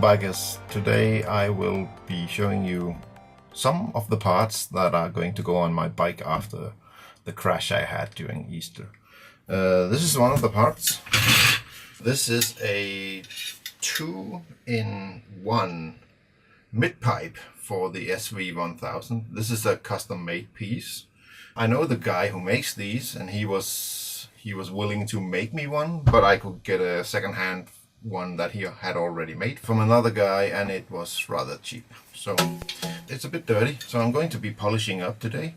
bikers, today I will be showing you some of the parts that are going to go on my bike after the crash I had during Easter. This is one of the parts. This is a 2-in-1 midpipe for the SV1000. This is a custom made piece. I know the guy who makes these, and he was willing to make me one, but I could get a second-hand one that he had already made from another guy, and it was rather cheap. So it's a bit dirty, so I'm going to be polishing up today.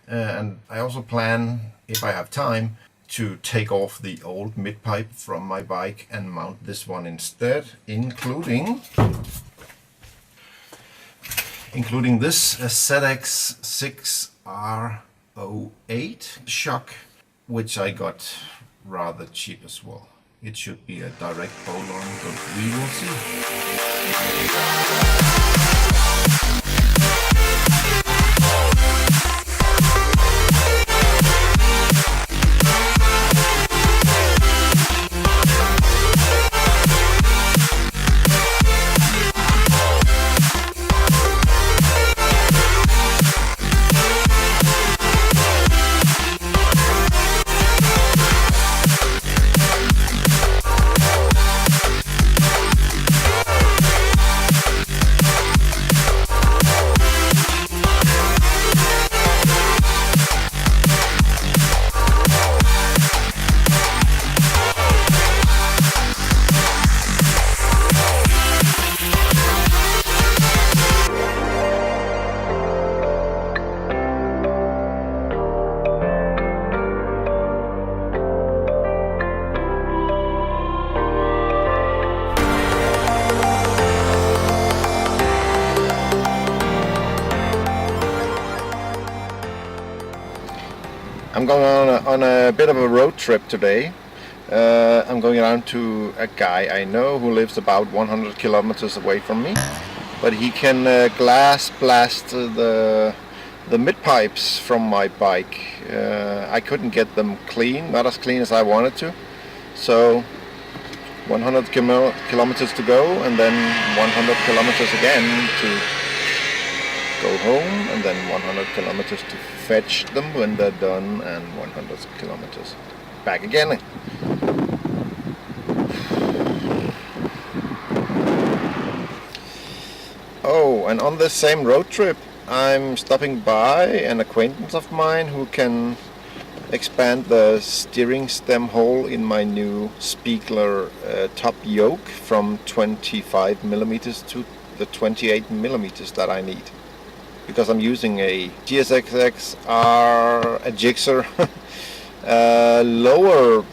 And I also plan, if I have time, to take off the old midpipe from my bike and mount this one instead, including this ZX6R08 shock, which I got rather cheap as well. It should be a direct bolt-on, but we will see. I'm going on a bit of a road trip today. I'm going around to a guy I know who lives about 100 kilometers away from me, but he can glass blast the midpipes from my bike. I couldn't get them clean, not as clean as I wanted to, so 100 kilometers to go, and then 100 kilometers again to go home, and then 100 kilometers to fetch them when they're done, and 100 kilometers back again. Oh, and on this same road trip I'm stopping by an acquaintance of mine who can expand the steering stem hole in my new Spiegler top yoke from 25 millimeters to the 28 millimeters that I need, because I'm using a GSX-R, a Gixxer lower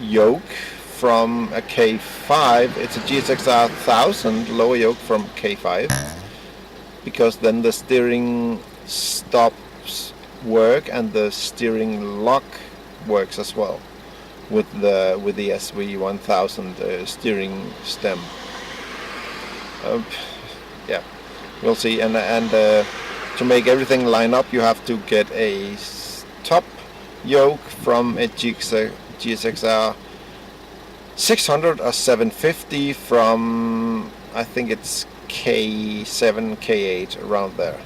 yoke from a K5. It's a GSX-R 1000 lower yoke from K5, because then the steering stops work and the steering lock works as well with the SV1000 steering stem. Yeah. We'll see, and to make everything line up, you have to get a top yoke from a GSX-R 600 or 750 from, I think it's K7, K8, around there,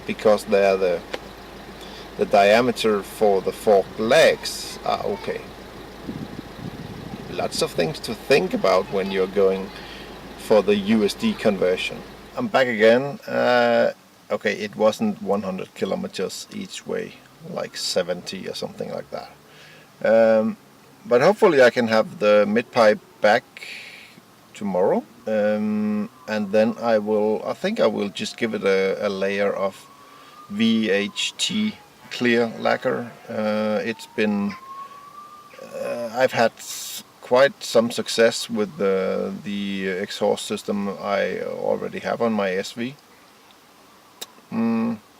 because there the diameter for the forked legs are okay. Lots of things to think about when you're going for the USD conversion. I'm back again. Okay, it wasn't 100 kilometers each way, like 70 or something like that. But hopefully I can have the midpipe back tomorrow, and then I think I will just give it a layer of VHT clear lacquer. It's been I've had quite some success with the exhaust system I already have on my SV.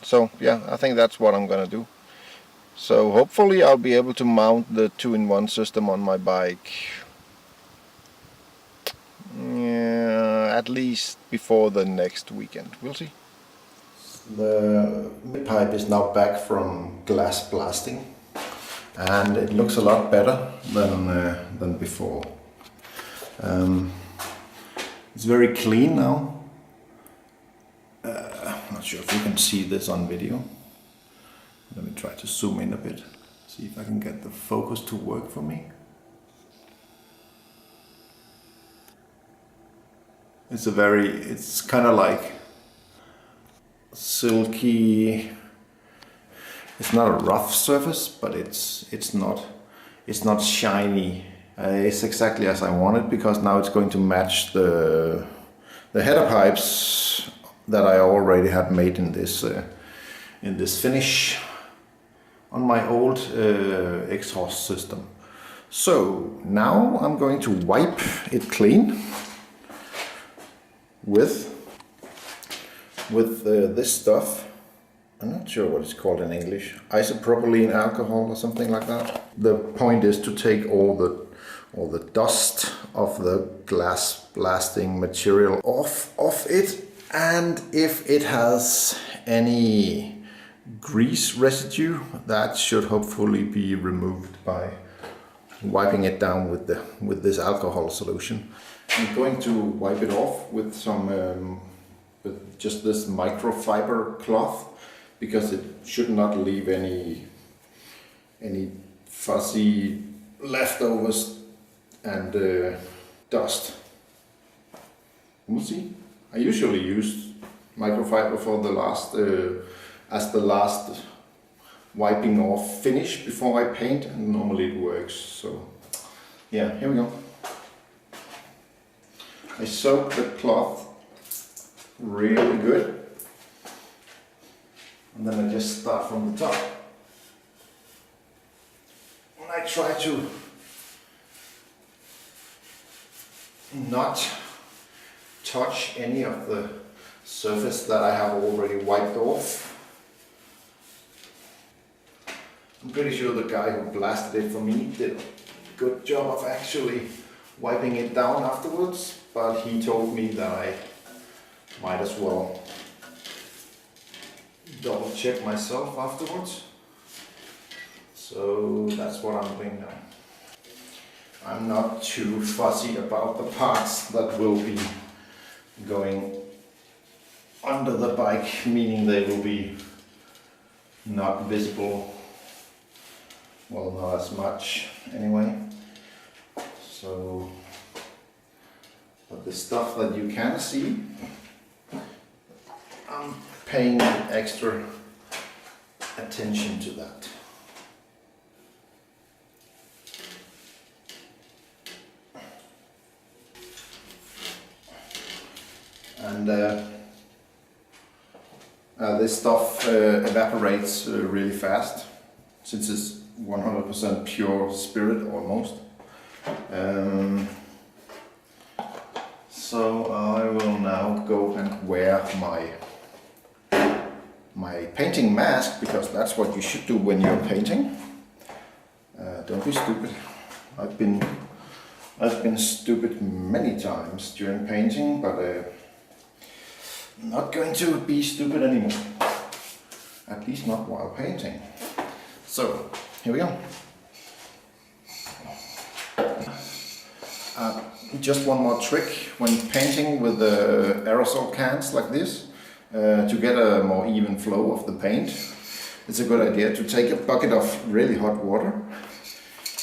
So yeah, I think that's what I'm gonna do. So hopefully I'll be able to mount the 2-in-1 system on my bike at least before the next weekend. We'll see. The midpipe is now back from glass blasting, and it looks a lot better than before. It's very clean now. I'm not sure if you can see this on video. Let me try to zoom in a bit. See if I can get the focus to work for me. It's kind of like silky. It's not a rough surface, but it's not shiny. It's exactly as I wanted, because now it's going to match the header pipes that I already had made in this finish on my old exhaust system. So now I'm going to wipe it clean with this stuff. I'm not sure what it's called in English. Isopropylene alcohol or something like that. The point is to take all the dust of the glass blasting material off it, and if it has any grease residue, that should hopefully be removed by wiping it down with this alcohol solution. I'm going to wipe it off with with just this microfiber cloth, because it should not leave any fuzzy leftovers and dust. We'll see. I usually use microfiber for the last as the last wiping off finish before I paint, and normally it works. So yeah, here we go. I soak the cloth really good, and then I just start from the top. And I try to not touch any of the surface that I have already wiped off. I'm pretty sure the guy who blasted it for me did a good job of actually wiping it down afterwards, but he told me that I might as well double check myself afterwards. So that's what I'm doing now. I'm not too fussy about the parts that will be going under the bike, meaning they will be not visible. Well, not as much anyway. So, but the stuff that you can see, I'm paying extra attention to that. And this stuff evaporates really fast, since it's 100% pure spirit almost. So I will now go and wear my painting mask, because that's what you should do when you're painting. Don't be stupid. I've been stupid many times during painting, but I'm not going to be stupid anymore. At least not while painting. So here we go. Just one more trick when painting with the aerosol cans like this, to get a more even flow of the paint. It's a good idea to take a bucket of really hot water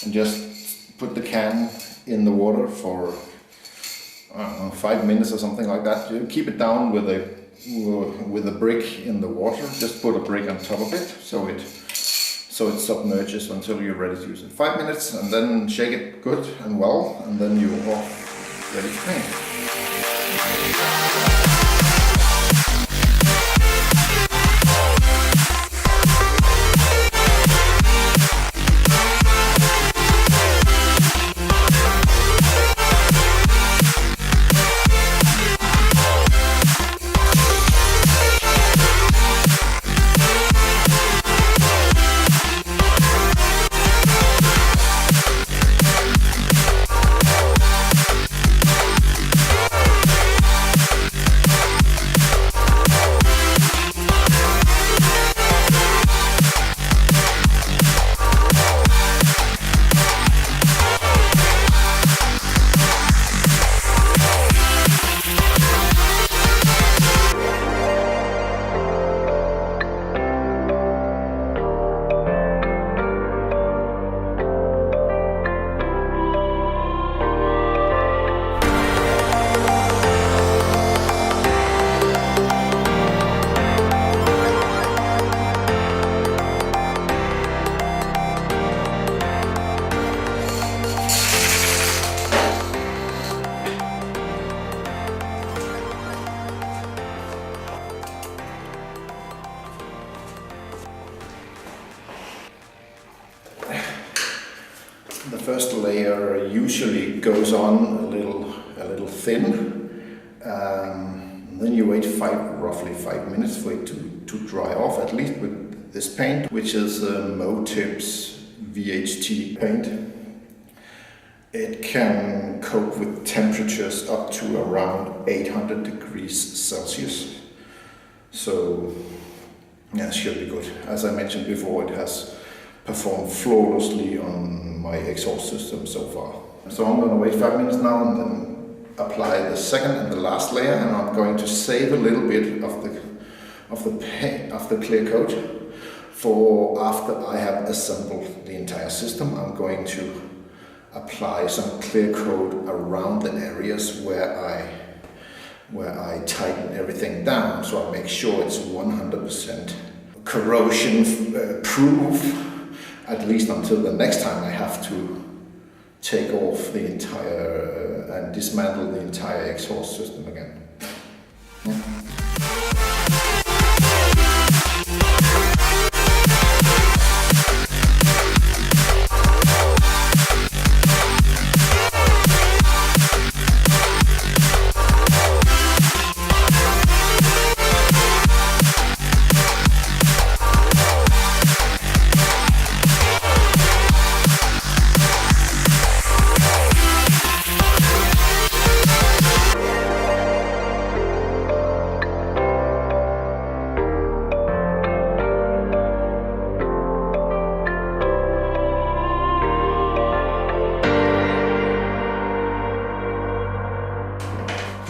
and just put the can in the water for, I don't know, 5 minutes or something like that. You keep it down with a brick in the water. Just put a brick on top of it so it submerges until you're ready to use it. 5 minutes, and then shake it good and well, and then you're off, ready to paint. first layer usually goes on a little thin. Then you wait roughly 5 minutes for it to dry off, at least with this paint, which is MotoMazz VHT paint. It can cope with temperatures up to around 800 degrees Celsius. So yeah, it should be good. As I mentioned before, it has performed flawlessly on my exhaust system so far. So I'm going to wait 5 minutes now and then apply the second and the last layer, and I'm going to save a little bit of the clear coat for after I have assembled the entire system. I'm going to apply some clear coat around the areas where I tighten everything down, so I make sure it's 100% corrosion proof, at least until the next time I have to take off the entire and dismantle the entire exhaust system again. Yeah.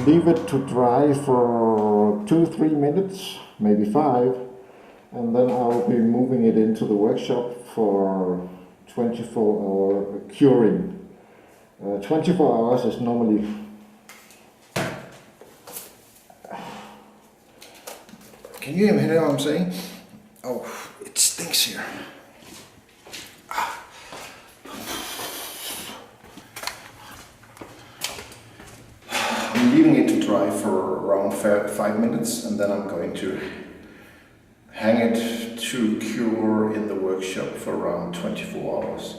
Leave it to dry for 2-3 minutes, maybe 5, and then I'll be moving it into the workshop for 24-hour curing. 24 hours is normally Can you hear what I'm saying? Oh, it stinks here. I'm leaving it to dry for around 5 minutes, and then I'm going to hang it to cure in the workshop for around 24 hours,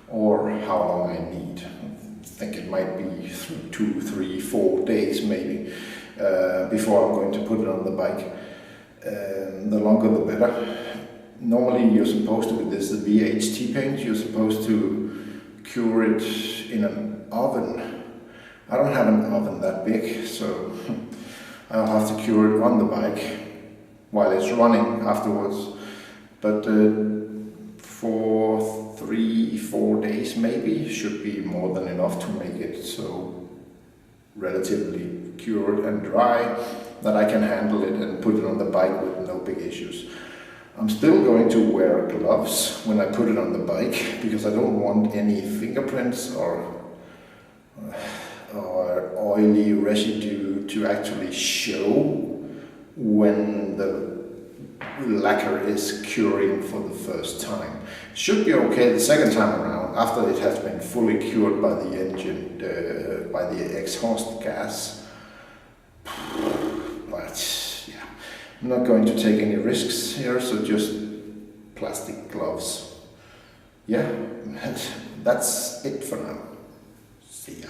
or how long I need. I think it might be 2, 3, 4 days maybe before I'm going to put it on the bike. The longer the better. Normally you're supposed to, with this VHT paint, you're supposed to cure it in an oven. I don't have an oven that big, so I'll have to cure it on the bike while it's running afterwards. But for 3-4 days maybe should be more than enough to make it so relatively cured and dry that I can handle it and put it on the bike with no big issues. I'm still going to wear gloves when I put it on the bike because I don't want any fingerprints or oily residue to actually show when the lacquer is curing for the first time. Should be okay the second time around after it has been fully cured by the engine, by the exhaust gas. But yeah, I'm not going to take any risks here, so just plastic gloves. Yeah, that's it for now. See ya.